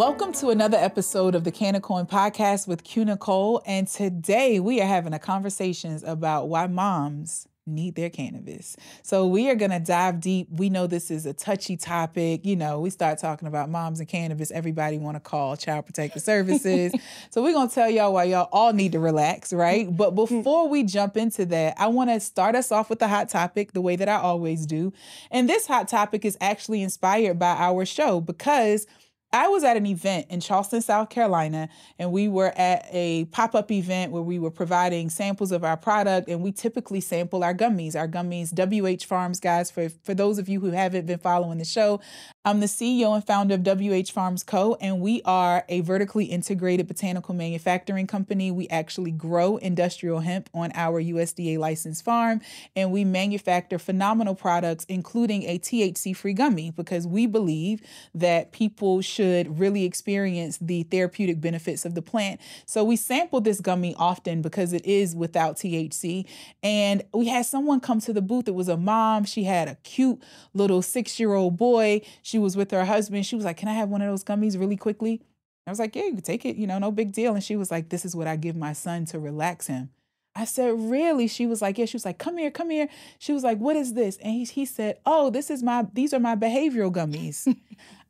Welcome to another episode of the Canna-Coin Podcast with Q.Nicole. And today we are having a conversations about why moms need their cannabis. So we are going to dive deep. We know this is a touchy topic. You know, we start talking about moms and cannabis, everybody want to call Child Protective Services. So we're going to tell y'all why y'all all need to relax, right? But before we jump into that, I want to start us off with the hot topic the way that I always do. And this hot topic is actually inspired by our show because I was at an event in Charleston, South Carolina, and we were at a pop-up event where we were providing samples of our product, and we typically sample our gummies. WH Farms, guys, for those of you who haven't been following the show, I'm the CEO and founder of WH Farms Co., and we are a vertically integrated botanical manufacturing company. We actually grow industrial hemp on our USDA licensed farm, and we manufacture phenomenal products, including a THC-free gummy, because we believe that people should really experience the therapeutic benefits of the plant. So we sample this gummy often because it is without THC. And we had someone come to the booth. It was a mom. She had a cute little 6-year-old boy. She was with her husband. She was like, "Can I have one of those gummies really quickly?" I was like, "Yeah, you can take it. You know, no big deal." And she was like, "This is what I give my son to relax him." I said, "Really?" She was like, "Yeah." She was like, "Come here, come here." She was like, "What is this?" And he said, "Oh, these are my behavioral gummies."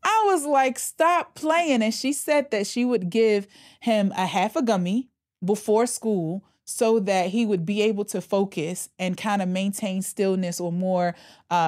I was like, "Stop playing." And she said that she would give him a half a gummy before school so that he would be able to focus and kind of maintain stillness or more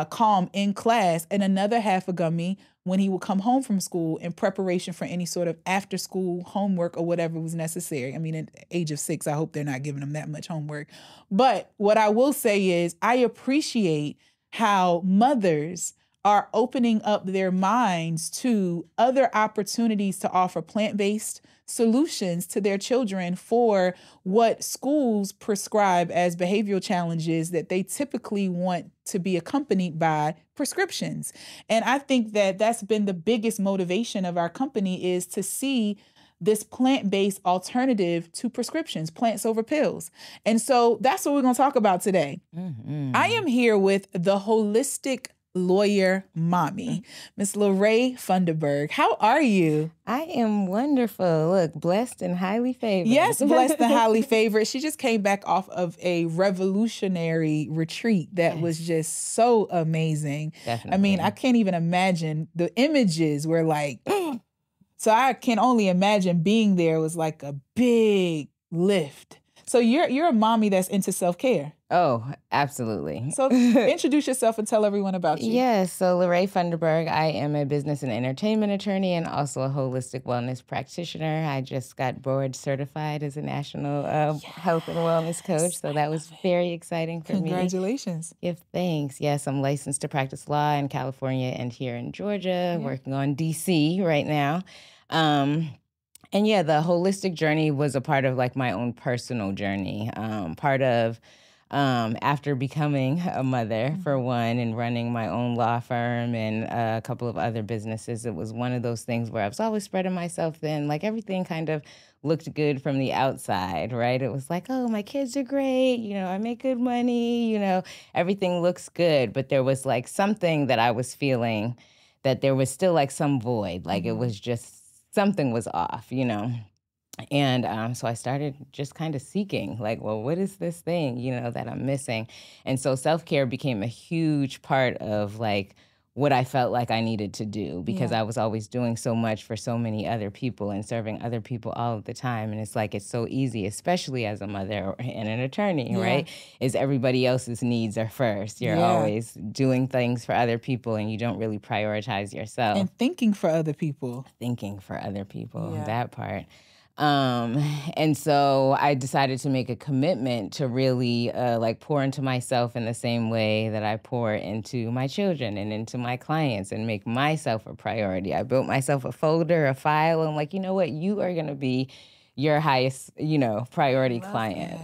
calm in class, and another half a gummy when he would come home from school in preparation for any sort of after school homework or whatever was necessary. I mean, at the age of 6, I hope they're not giving him that much homework. But what I will say is I appreciate how mothers are opening up their minds to other opportunities to offer plant-based solutions to their children for what schools prescribe as behavioral challenges that they typically want to be accompanied by prescriptions. And I think that that's been the biggest motivation of our company, is to see this plant-based alternative to prescriptions, plants over pills. And so that's what we're going to talk about today. Mm-hmm. I am here with the holistic lawyer mommy, Miss Lerae Funderburg. How are you? I am wonderful. Look, blessed and highly favored. Yes, blessed and highly favored. She just came back off of a revolutionary retreat that was just so amazing. Definitely. I mean, I can't even imagine. The images were like, so I can only imagine being there was like a big lift. So you're a mommy that's into self-care. Oh, absolutely. So introduce yourself and tell everyone about you. Yes, so Lerae Funderburg. I am a business and entertainment attorney and also a holistic wellness practitioner. I just got board certified as a national health and wellness coach, so that was very exciting for me. Congratulations. Give thanks. Yes, I'm licensed to practice law in California and here in Georgia, working on D.C. right now. And yeah, the holistic journey was a part of like my own personal journey, part of after becoming a mother, for one, and running my own law firm and a couple of other businesses. It was one of those things where I was always spreading myself thin. Like everything kind of looked good from the outside, right? It was like, oh, my kids are great. You know, I make good money. You know, everything looks good. But there was like something that I was feeling that there was still like some void. Like it was just something was off, you know? And so I started just kind of seeking, like, well, what is this thing, you know, that I'm missing? And so self-care became a huge part of, like, what I felt like I needed to do, because I was always doing so much for so many other people and serving other people all of the time. And it's like, it's so easy, especially as a mother and an attorney, right? Is everybody else's needs are first. You're always doing things for other people and you don't really prioritize yourself. And thinking for other people. Thinking for other people, that part. And so I decided to make a commitment to really like pour into myself in the same way that I pour into my children and into my clients, and make myself a priority. I built myself a folder, a file. I'm like, you know what? You are going to be your highest, you know, priority client.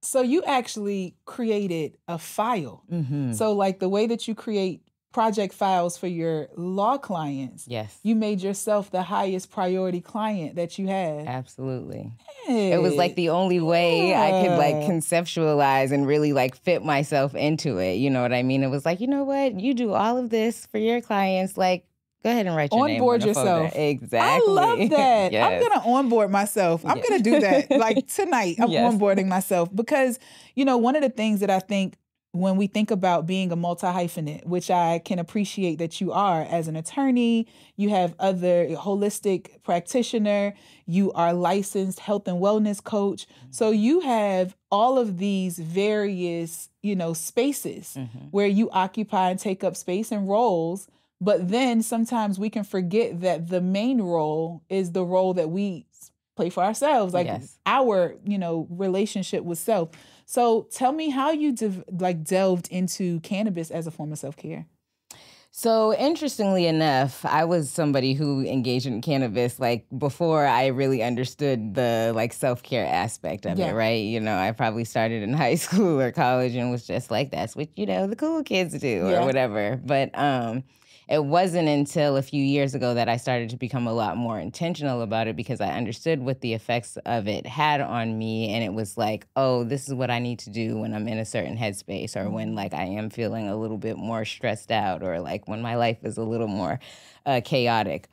So you actually created a file. Mm-hmm. So like the way that you create project files for your law clients. Yes. You made yourself the highest priority client that you had. Absolutely. It was like the only way I could like conceptualize and really like fit myself into it. You know what I mean? It was like, you know what? You do all of this for your clients. Like, Go ahead and write your name Onboard on a folder. yourself. Exactly. I love that. Yes. I'm going to onboard myself. I'm going to do that. Like tonight, I'm onboarding myself because, you know, one of the things that I think when we think about being a multi-hyphenate, which I can appreciate that you are as an attorney, you have other holistic practitioner, you are licensed health and wellness coach. So you have all of these various, you know, spaces where you occupy and take up space and roles. But then sometimes we can forget that the main role is the role that we play for ourselves, like our, you know, relationship with self. So tell me how you delved into cannabis as a form of self-care. So interestingly enough, I was somebody who engaged in cannabis like before I really understood the like self-care aspect of it, right? You know, I probably started in high school or college and was just like, that's what, you know, the cool kids do or whatever. But it wasn't until a few years ago that I started to become a lot more intentional about it because I understood what the effects of it had on me. And it was like, oh, this is what I need to do when I'm in a certain headspace or when like I am feeling a little bit more stressed out or like when my life is a little more chaotic.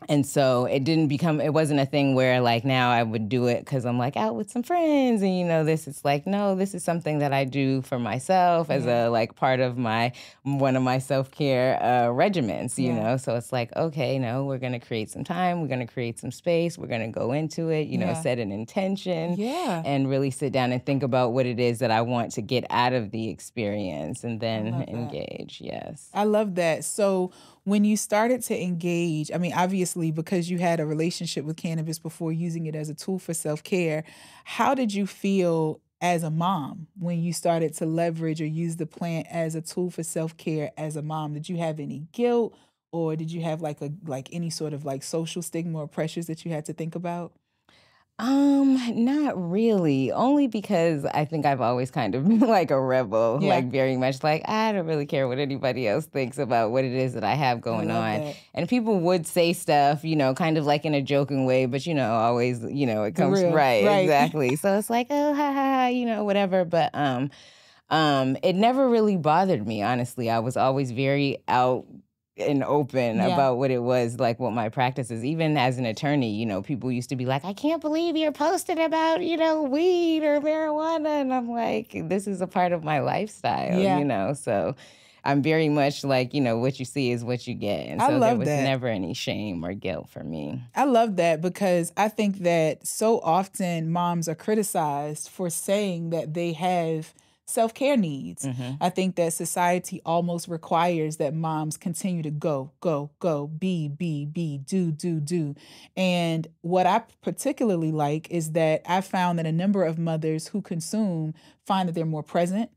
And so it wasn't a thing where like now I would do it because I'm like out with some friends and, you know, it's like, no, this is something that I do for myself as a like part of one of my self-care regimens, you know? So it's like, okay, no, we're going to create some time. We're going to create some space. We're going to go into it, you know, set an intention and really sit down and think about what it is that I want to get out of the experience and then engage. Yes. I love that. So when you started to engage, I mean, obviously, because you had a relationship with cannabis before using it as a tool for self-care, how did you feel as a mom when you started to leverage or use the plant as a tool for self-care as a mom? Did you have any guilt or did you have like any sort of like social stigma or pressures that you had to think about? Not really. Only because I think I've always kind of been like a rebel, like very much like, I don't really care what anybody else thinks about what it is that I have going on. That. And people would say stuff, you know, kind of like in a joking way, but, you know, always, you know, it comes right. Exactly. So it's like, oh, ha, ha, ha, you know, whatever. But, it never really bothered me, honestly. I was always very out and open about what it was, like what my practice is. Even as an attorney, you know, people used to be like, I can't believe you're posting about, you know, weed or marijuana. And I'm like, this is a part of my lifestyle, you know? So I'm very much like, you know, what you see is what you get. And so there was never any shame or guilt for me. I love that because I think that so often moms are criticized for saying that they have self-care needs. I think that society almost requires that moms continue to go, be, do. And what I particularly like is that I found that a number of mothers who consume find that they're more present,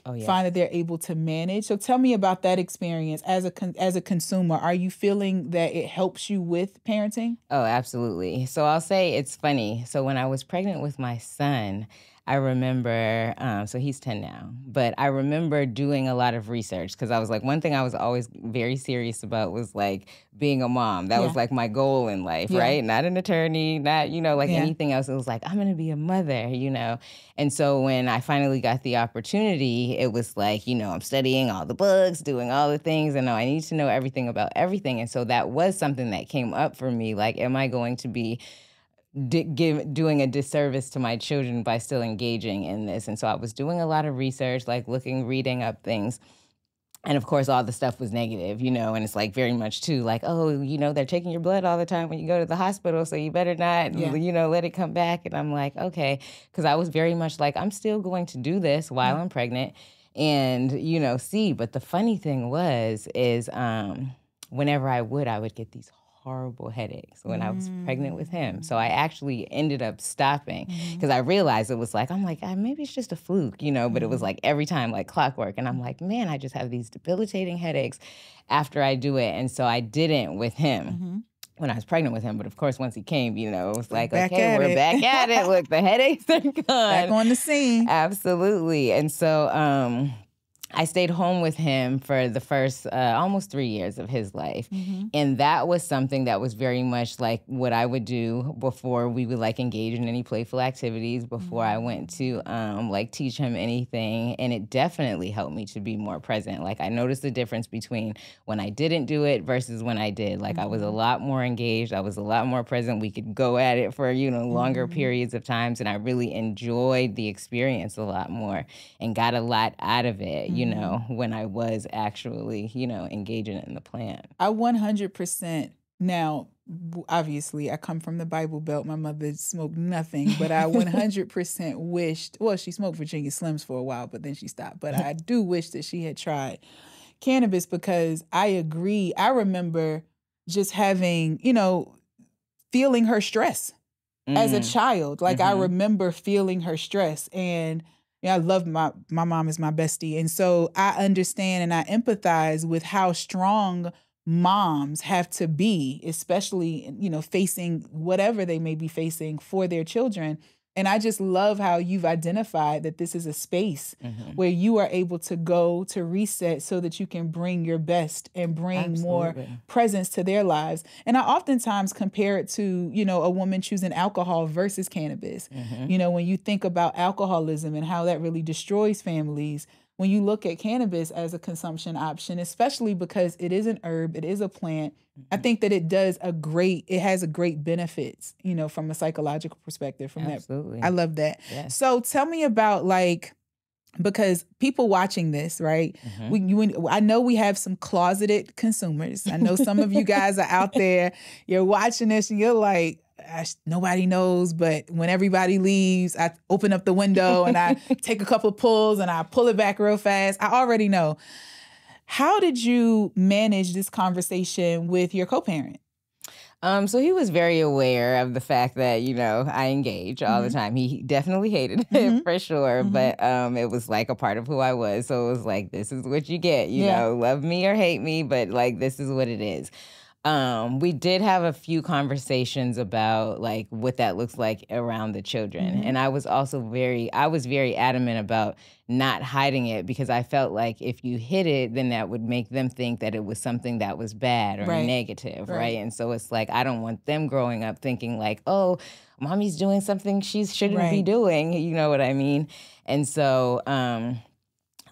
find that they're able to manage. So tell me about that experience as a consumer. Are you feeling that it helps you with parenting? Oh, absolutely. So I'll say it's funny. So when I was pregnant with my son, I remember, so he's 10 now, but I remember doing a lot of research because I was like, one thing I was always very serious about was like being a mom. That was like my goal in life, right? Not an attorney, not, you know, like anything else. It was like, I'm going to be a mother, you know? And so when I finally got the opportunity, it was like, you know, I'm studying all the books, doing all the things, and I need to know everything about everything. And so that was something that came up for me. Like, am I going to be doing a disservice to my children by still engaging in this? And so I was doing a lot of research, like reading up things. And of course, all the stuff was negative, you know, and it's like very much too like, oh, you know, they're taking your blood all the time when you go to the hospital, so you better not, you know, let it come back. And I'm like, okay, because I was very much like, I'm still going to do this while I'm pregnant and, you know, see. But the funny thing is whenever I would get these horrible headaches when I was pregnant with him. So I actually ended up stopping because I realized it was like, I'm like, maybe it's just a fluke, you know, but it was like every time like clockwork. And I'm like, man, I just have these debilitating headaches after I do it. And so I didn't with him. When I was pregnant with him. But of course, once he came, you know, it was like, okay, we're back at it. Look, the headaches are gone. Back on the scene. Absolutely. And so, I stayed home with him for the first almost 3 years of his life. And that was something that was very much like what I would do before we would like engage in any playful activities, before I went to like teach him anything. And it definitely helped me to be more present. Like I noticed the difference between when I didn't do it versus when I did. Like I was a lot more engaged. I was a lot more present. We could go at it for, longer periods of times. And I really enjoyed the experience a lot more and got a lot out of it, when I was actually, engaging in the plan. I 100%. Now, obviously, I come from the Bible Belt. My mother smoked nothing, but I 100% wished, well, she smoked Virginia Slims for a while, but then she stopped. But I do wish that she had tried cannabis, because I agree. I remember just having, feeling her stress as a child. Like I remember feeling her stress, and I love my mom is my bestie. And so I understand and I empathize with how strong moms have to be, especially, facing whatever they may be facing for their children. And I just love how you've identified that this is a space where you are able to go to reset so that you can bring your best and bring more presence to their lives. And I oftentimes compare it to, a woman choosing alcohol versus cannabis. When you think about alcoholism and how that really destroys families, when you look at cannabis as a consumption option, especially because it is an herb, it is a plant, I think that it has a great benefits, from a psychological perspective from Absolutely. that. I love that. Yes. So tell me about because people watching this, right? I know we have some closeted consumers. I know some of you guys are out there, you're watching this and you're like, nobody knows, but when everybody leaves, I open up the window and I take a couple of pulls and I pull it back real fast. I already know. How did you manage this conversation with your co-parent? So he was very aware of the fact that, I engage all the time. He definitely hated it for sure, but it was like a part of who I was. So it was like, this is what you get, you know, love me or hate me, but like, this is what it is. We did have a few conversations about like what that looks like around the children. And I was also very adamant about not hiding it, because I felt like if you hid it, then that would make them think that it was something that was bad or negative, right? And so it's like, I don't want them growing up thinking like, oh, mommy's doing something she shouldn't be doing, you know what I mean? And so,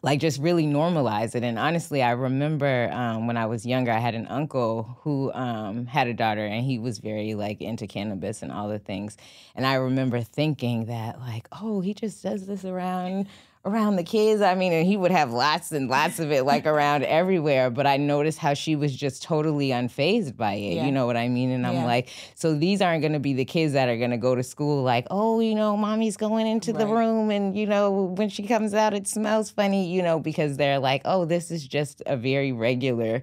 like just really normalize it. And honestly, I remember when I was younger, I had an uncle who had a daughter, and he was very like into cannabis and all the things. And I remember thinking that like, oh, he just does this around the kids. I mean, and he would have lots and lots of it like around everywhere. But I noticed how she was just totally unfazed by it. You know what I mean? And I'm like, so these aren't going to be the kids that are going to go to school like, oh, mommy's going into the room and, when she comes out, it smells funny, because they're like, oh, this is just a very regular,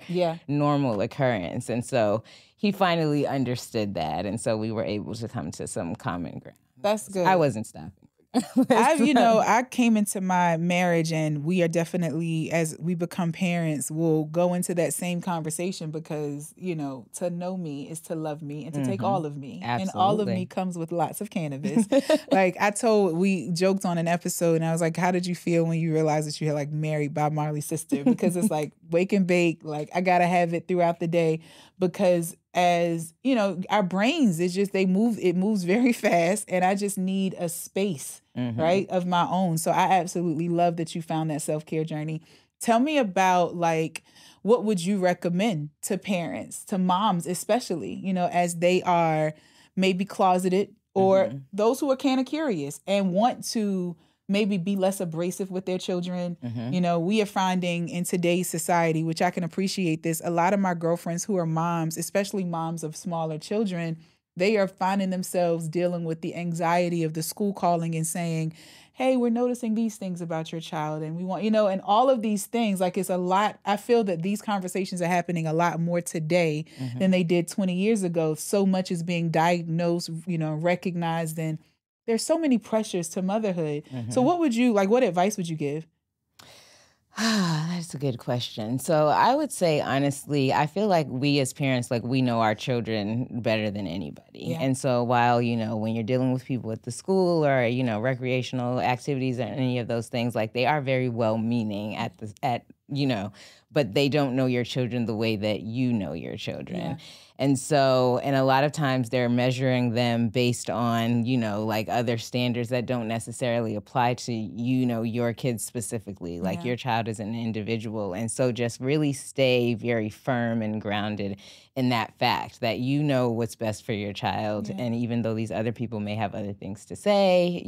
normal occurrence. And so he finally understood that. And so we were able to come to some common ground. That's good. I wasn't stopping. I came into my marriage, and we are definitely, as we become parents, we'll go into that same conversation, because, to know me is to love me and to take all of me. Absolutely. And all of me comes with lots of cannabis. Like we joked on an episode, and I was like, how did you feel when you realized that you had like married Bob Marley's sister? Because it's like wake and bake, like I gotta have it throughout the day, because as our brains, it moves very fast, and I just need a space, right, of my own. So I absolutely love that you found that self-care journey. Tell me about like, what would you recommend to parents, to moms especially, as they are maybe closeted, or those who are kind of curious and want to maybe be less abrasive with their children. We are finding in today's society, which I can appreciate this, a lot of my girlfriends who are moms, especially moms of smaller children, they are finding themselves dealing with the anxiety of the school calling and saying, hey, we're noticing these things about your child, and we want, and all of these things. Like, it's a lot. I feel that these conversations are happening a lot more today than they did 20 years ago. So much is being diagnosed, recognized, and there's so many pressures to motherhood. So what advice would you give? That's a good question. So I would say, honestly, I feel like we as parents, like we know our children better than anybody. Yeah. And so while, when you're dealing with people at the school or, recreational activities or any of those things, like they are very well-meaning but they don't know your children the way that you know your children. Yeah. And so, and a lot of times they're measuring them based on, like other standards that don't necessarily apply to, your kids specifically, like your child is an individual. And so just really stay very firm and grounded in that fact that you know what's best for your child. Yeah. And even though these other people may have other things to say,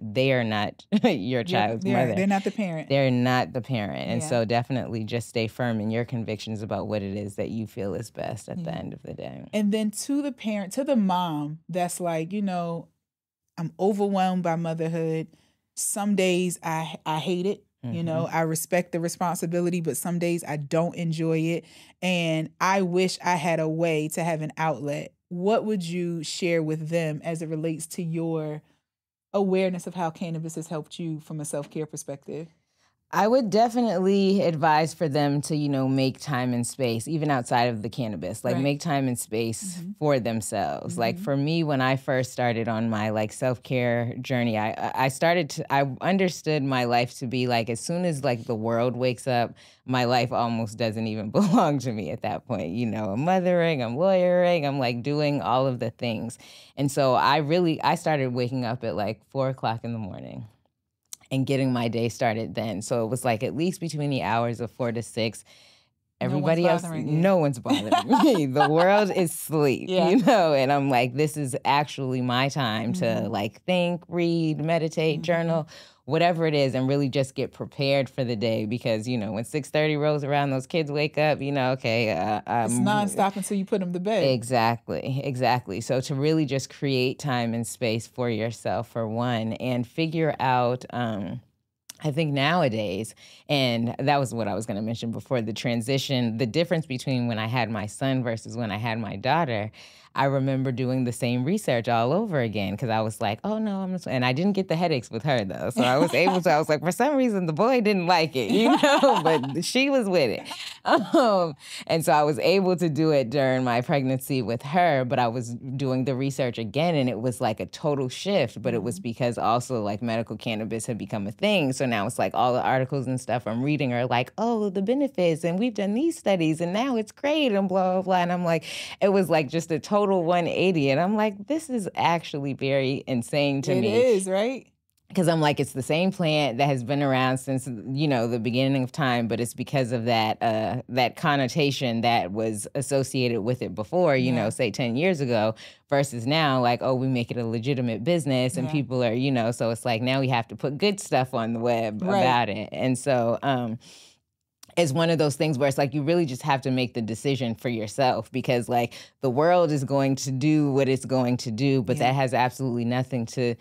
they are not your child's mother. They're not the parent. They're not the parent. And so definitely just stay firm in your convictions about what it is that you feel is best at the end of the day. And then to the parent, to the mom that's like, I'm overwhelmed by motherhood. Some days I hate it. I respect the responsibility, but some days I don't enjoy it. And I wish I had a way to have an outlet. What would you share with them as it relates to your awareness of how cannabis has helped you from a self-care perspective? I would definitely advise for them to, make time and space, even outside of the cannabis, like make time and space for themselves. Like for me, when I first started on my self-care journey, I understood my life to be like, as soon as the world wakes up, my life almost doesn't even belong to me at that point. I'm mothering, I'm lawyering, I'm doing all of the things. And so I started waking up at 4:00 in the morning and getting my day started then. So it was at least between the hours of 4 to 6, everybody else, no one's bothering me. The world is asleep, and I'm this is actually my time to think, read, meditate, journal, whatever it is, and really just get prepared for the day because, when 6:30 rolls around, those kids wake up, it's nonstop until you put them to bed. Exactly. So to really just create time and space for yourself, for one, and figure out, I think nowadays, and that was what I was going to mention before, the transition, the difference between when I had my son versus when I had my daughter. I remember doing the same research all over again because I was like, oh, no, and I didn't get the headaches with her, though. So I was able to, I was like, for some reason, the boy didn't like it, but she was with it. And so I was able to do it during my pregnancy with her, but I was doing the research again, and it was a total shift, but it was because also medical cannabis had become a thing. So now it's all the articles and stuff I'm reading are the benefits, and we've done these studies, and now it's great, and blah, blah, blah. And I'm it was just a total 180. And I'm this is actually very insane to me. It is, right? Because I'm it's the same plant that has been around since, the beginning of time, but it's because of that connotation that was associated with it before, say 10 years ago versus now, we make it a legitimate business and people are, so it's now we have to put good stuff on the web about it. And so, it's one of those things where it's you really just have to make the decision for yourself because the world is going to do what it's going to do, but that has absolutely nothing to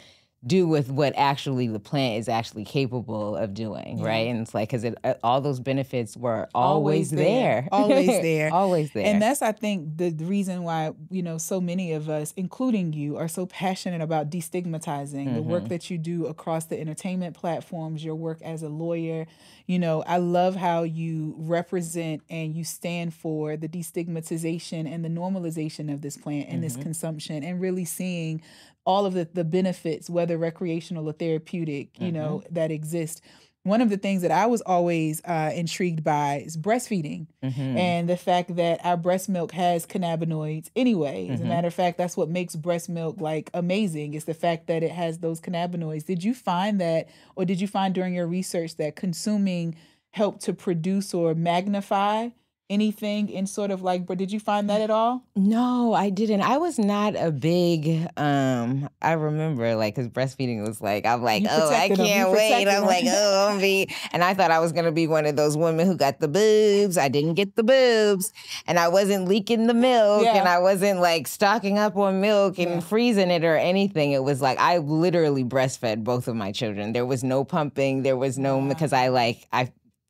do with what actually the plant is actually capable of doing, right? And it's because all those benefits were always there. Always there. Always there. And that's, I think, the reason why, so many of us, including you, are so passionate about destigmatizing the work that you do across the entertainment platforms, your work as a lawyer. I love how you represent and you stand for the destigmatization and the normalization of this plant and this consumption and really seeing all of the benefits, whether recreational or therapeutic, that exist. One of the things that I was always intrigued by is breastfeeding and the fact that our breast milk has cannabinoids anyway. As a matter of fact, that's what makes breast milk amazing. It's the fact that it has those cannabinoids. Did you find that, or did you find during your research that consuming helped to produce or magnify anything in sort of but did you find that at all? No, I didn't. I was not a big, I remember because breastfeeding was I'm I can't wait. I'm and I thought I was going to be one of those women who got the boobs. I didn't get the boobs and I wasn't leaking the milk and I wasn't stocking up on milk and freezing it or anything. It was I literally breastfed both of my children. There was no pumping. There was no, because I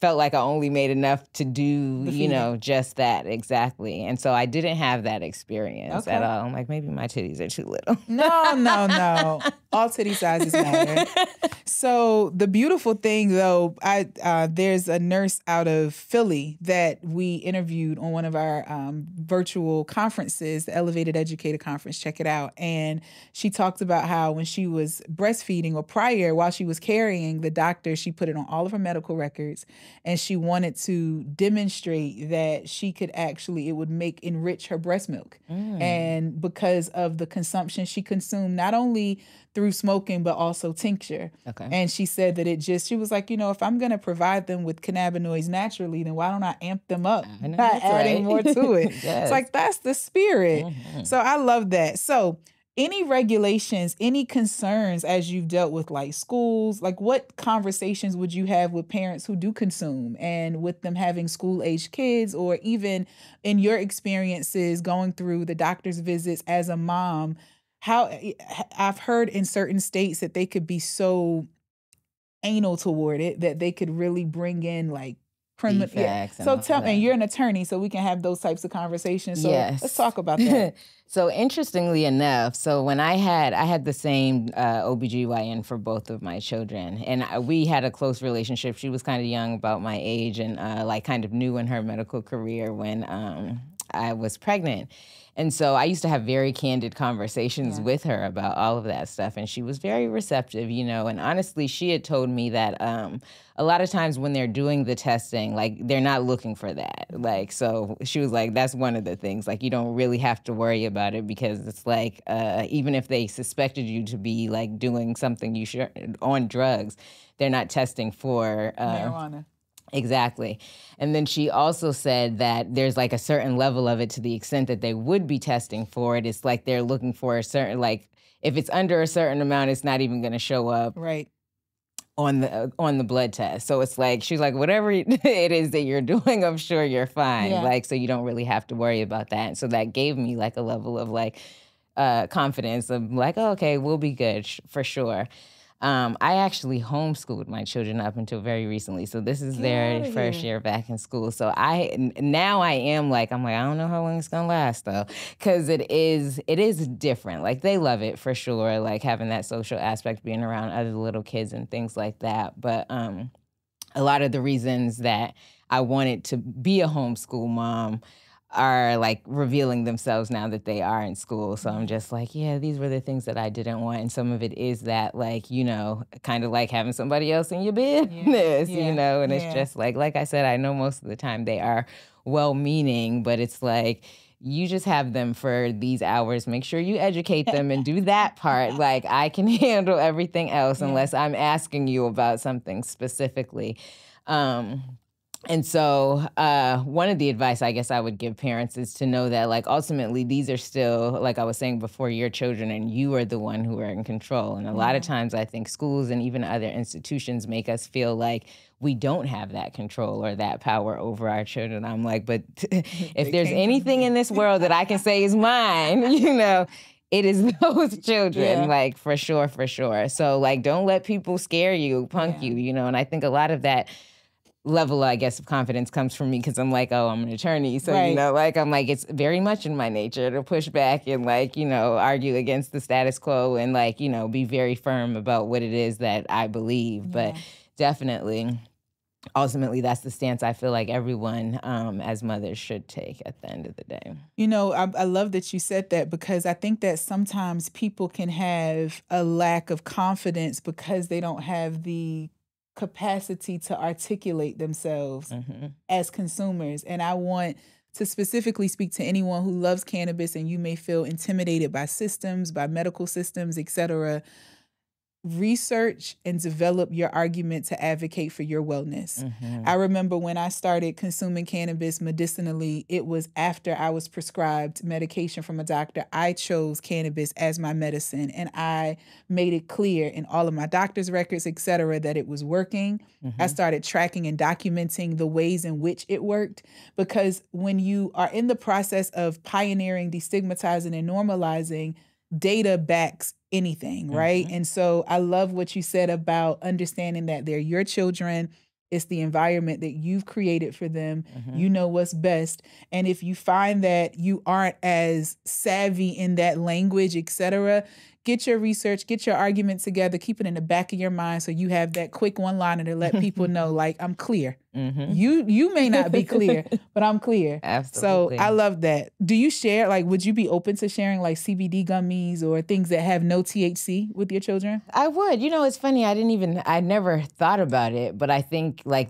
felt like I only made enough to do, Defeating. just that. Exactly. And so I didn't have that experience at all. I'm like, maybe my titties are too little. No. All titty sizes matter. So the beautiful thing, though, there's a nurse out of Philly that we interviewed on one of our virtual conferences, the Elevated Educator Conference. Check it out. And she talked about how when she was breastfeeding or prior, while she was carrying, the doctor, she put it on all of her medical records, and she wanted to demonstrate that she could actually, it would enrich her breast milk. And because of the consumption she consumed, not only through smoking, but also tincture. Okay. And she said that she was like, if I'm going to provide them with cannabinoids naturally, then why don't I amp them up by adding more to it? Yes. It's like, that's the spirit. So I love that. So any regulations, any concerns as you've dealt with like schools, like what conversations would you have with parents who do consume and with them having school-aged kids, or even in your experiences going through the doctor's visits as a mom? How I've heard in certain states that they could be so anal toward it that they could really bring in like criminal. Yeah. So tell me, and you're an attorney, so we can have those types of conversations. So let's talk about that. So interestingly enough, so when I had the same OBGYN for both of my children, and we had a close relationship. She was kind of young, about my age, and like kind of new in her medical career when I was pregnant. And so I used to have very candid conversations with her about all of that stuff. And she was very receptive, and honestly, she had told me that a lot of times when they're doing the testing, like they're not looking for that. Like, so she was like, that's one of the things, like you don't really have to worry about it, because it's like, even if they suspected you to be like doing something on drugs, they're not testing for marijuana. Exactly. And then she also said that there's like a certain level of it, to the extent that they would be testing for it. It's like they're looking for a certain, like if it's under a certain amount, it's not even going to show up on the blood test. So it's like, she's like, whatever it is that you're doing, I'm sure you're fine. Like, so you don't really have to worry about that. And so that gave me like a level of like confidence of like, oh, okay, we'll be good for sure. I actually homeschooled my children up until very recently. So this is their first year back in school. So now I am like, I'm like, I don't know how long it's going to last though. Cause it is different. Like they love it for sure. Like having that social aspect, being around other little kids and things like that. But, a lot of the reasons that I wanted to be a homeschool mom are like revealing themselves now that they are in school. So I'm just like, yeah, these were the things that I didn't want. And some of it is that like, kind of like having somebody else in your business, and it's just like I said, I know most of the time they are well-meaning, but it's like, you just have them for these hours. Make sure you educate them and do that part. Like I can handle everything else unless I'm asking you about something specifically. And so one of the advice I guess I would give parents is to know that like ultimately these are still, like I was saying before, your children, and you are the one who are in control. And a lot of times I think schools and even other institutions make us feel like we don't have that control or that power over our children. I'm like, but if there's anything in this world that I can say is mine, it is those children, like for sure. So like, don't let people scare you, punk you, and I think a lot of that level, I guess, of confidence comes from me because I'm like, oh, I'm an attorney. So, like, I'm like, it's very much in my nature to push back and like, argue against the status quo and like, be very firm about what it is that I believe. But definitely, ultimately, that's the stance I feel like everyone as mothers should take at the end of the day. I love that you said that, because I think that sometimes people can have a lack of confidence because they don't have the capacity to articulate themselves as consumers. And I want to specifically speak to anyone who loves cannabis and you may feel intimidated by systems, by medical systems, etc. Research and develop your argument to advocate for your wellness. I remember when I started consuming cannabis medicinally, it was after I was prescribed medication from a doctor. I chose cannabis as my medicine, and I made it clear in all of my doctor's records, et cetera, that it was working. I started tracking and documenting the ways in which it worked, because when you are in the process of pioneering, destigmatizing, and normalizing, data backs anything, right? And so I love what you said about understanding that they're your children. It's the environment that you've created for them. You know what's best. And if you find that you aren't as savvy in that language, etc., get your research, get your argument together, keep it in the back of your mind so you have that quick one-liner to let people know, like, I'm clear. You may not be clear, but I'm clear. Absolutely. So I love that. Do you share, like, would you be open to sharing like CBD gummies or things that have no THC with your children? I would. You know, it's funny. I never thought about it, but I think like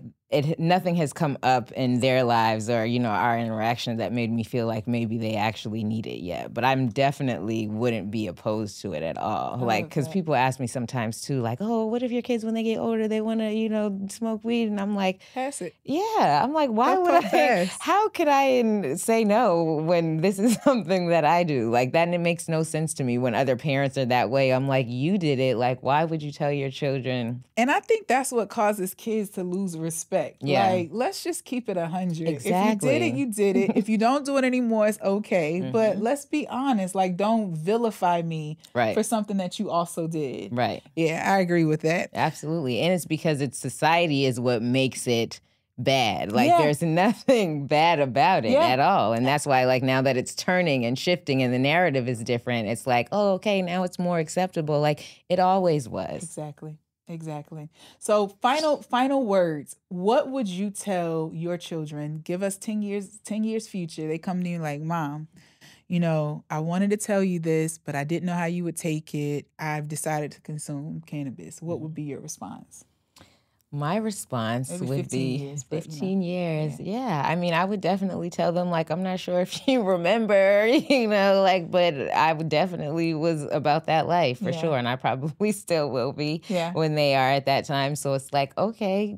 nothing has come up in their lives or, you know, our interaction that made me feel like maybe they actually need it yet. But I'm definitely wouldn't be opposed to it at all. Like, because people ask me sometimes too, like, oh, what if your kids, when they get older, they want to, you know, smoke weed? And I'm like, pass it. Yeah. I'm like, why would I? How could I say no when this is something that I do? Like that, and it makes no sense to me when other parents are that way. I'm like, you did it. Like, why would you tell your children? And I think that's what causes kids to lose respect. Yeah. Like, let's just keep it 100. Exactly. If you did it, you did it. If you don't do it anymore, it's okay. But let's be honest. Like, don't vilify me for something that you also did. Right. Yeah, I agree with that. Absolutely. And it's because society is what makes it bad. Like there's nothing bad about it at all. And that's why, like, now that it's turning and shifting and the narrative is different, it's like, oh, okay, now it's more acceptable. Like it always was. Exactly. So final words. What would you tell your children? Give us 10 years future. They come to you like, Mom, you know, I wanted to tell you this, but I didn't know how you would take it. I've decided to consume cannabis. What would be your response? My response would be 15 years. Yeah. I mean, I would definitely tell them, like, I'm not sure if you remember, you know, like, but I would definitely was about that life for sure. And I probably still will be when they are at that time. So it's like, okay,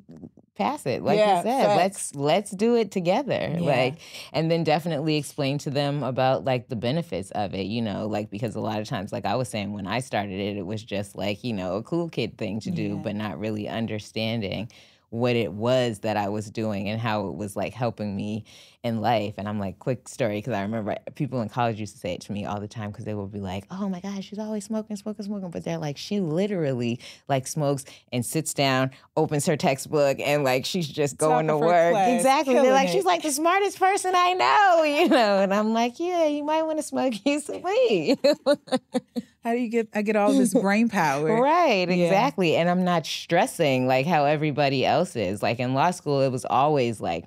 pass it. Like you said, let's do it together. Like, and then definitely explain to them about like the benefits of it, you know, like, because a lot of times, like I was saying, when I started it, it was just like, you know, a cool kid thing to do, but not really understanding what it was that I was doing and how it was like helping me in life. And I'm like, quick story, because I remember people in college used to say it to me all the time, because they would be like, oh my gosh, she's always smoking. But they're like, she literally like smokes and sits down, opens her textbook, and like she's just going to work. Class, exactly. They're like, she's like the smartest person I know, you know. And I'm like, yeah, you might want to smoke you some weed. How do you get all this brain power? Right, exactly. And I'm not stressing like how everybody else is. Like in law school, it was always like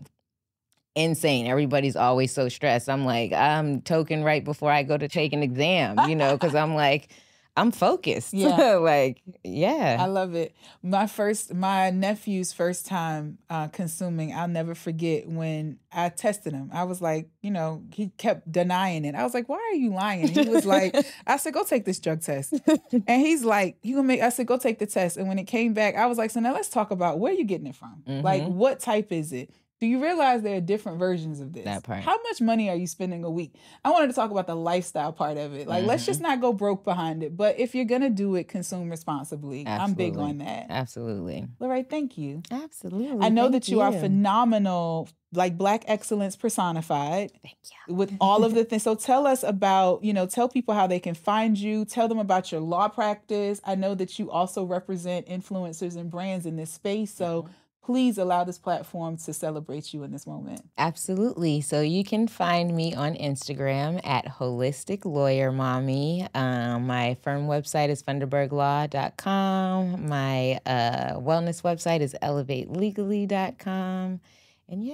insane. Everybody's always so stressed. I'm like, I'm token right before I go to take an exam, you know, because I'm like, I'm focused. Like, I love it. My nephew's first time consuming, I'll never forget when I tested him. I was like, you know, he kept denying it. I was like, why are you lying? He was like, I said, go take this drug test. And he's like, I said, go take the test. And when it came back, I was like, so now let's talk about where you getting it from. Like, what type is it? Do you realize there are different versions of this? That part. How much money are you spending a week? I wanted to talk about the lifestyle part of it. Like, let's just not go broke behind it. But if you're going to do it, consume responsibly. Absolutely. I'm big on that. Absolutely. Lerae, thank you. Absolutely. I know that you are phenomenal, like Black excellence personified. Thank you. With all of the things. So tell us about, you know, tell people how they can find you. Tell them about your law practice. I know that you also represent influencers and brands in this space. So please allow this platform to celebrate you in this moment. Absolutely. So you can find me on Instagram at Holistic Lawyer Mommy. My firm website is funderburglaw.com. My wellness website is elevatelegally.com. And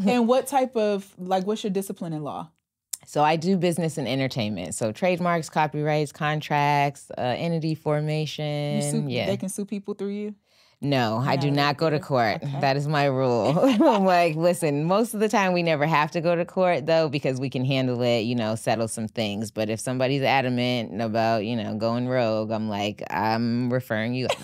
And what type of, like, what's your discipline in law? So I do business and entertainment. So trademarks, copyrights, contracts, entity formation. They can sue people through you? No, I do not go to court. Okay. That is my rule. I'm like, listen, most of the time we never have to go to court, though, because we can handle it, you know, settle some things. But if somebody's adamant about, you know, going rogue, I'm like, I'm referring you out.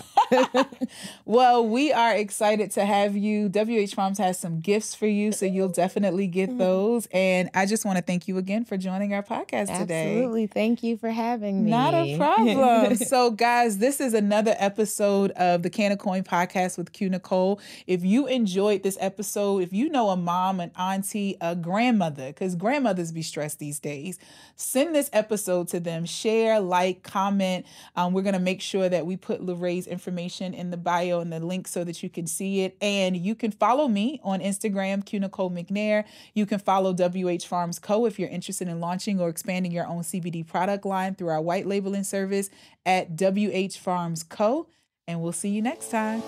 Well, we are excited to have you. WH Farms has some gifts for you, so you'll definitely get those. And I just want to thank you again for joining our podcast today. Absolutely. Thank you for having me. Not a problem. So, guys, this is another episode of the Canna-Coin Podcast with Q.Nicole. If you enjoyed this episode, if you know a mom, an auntie, a grandmother, because grandmothers be stressed these days, send this episode to them. Share, like, comment. We're going to make sure that we put Lerae's information information in the bio and the link so that you can see it. And you can follow me on Instagram, Q.Nicole McNair. You can follow WH Farms Co. if you're interested in launching or expanding your own CBD product line through our white labeling service at WH Farms Co. And we'll see you next time.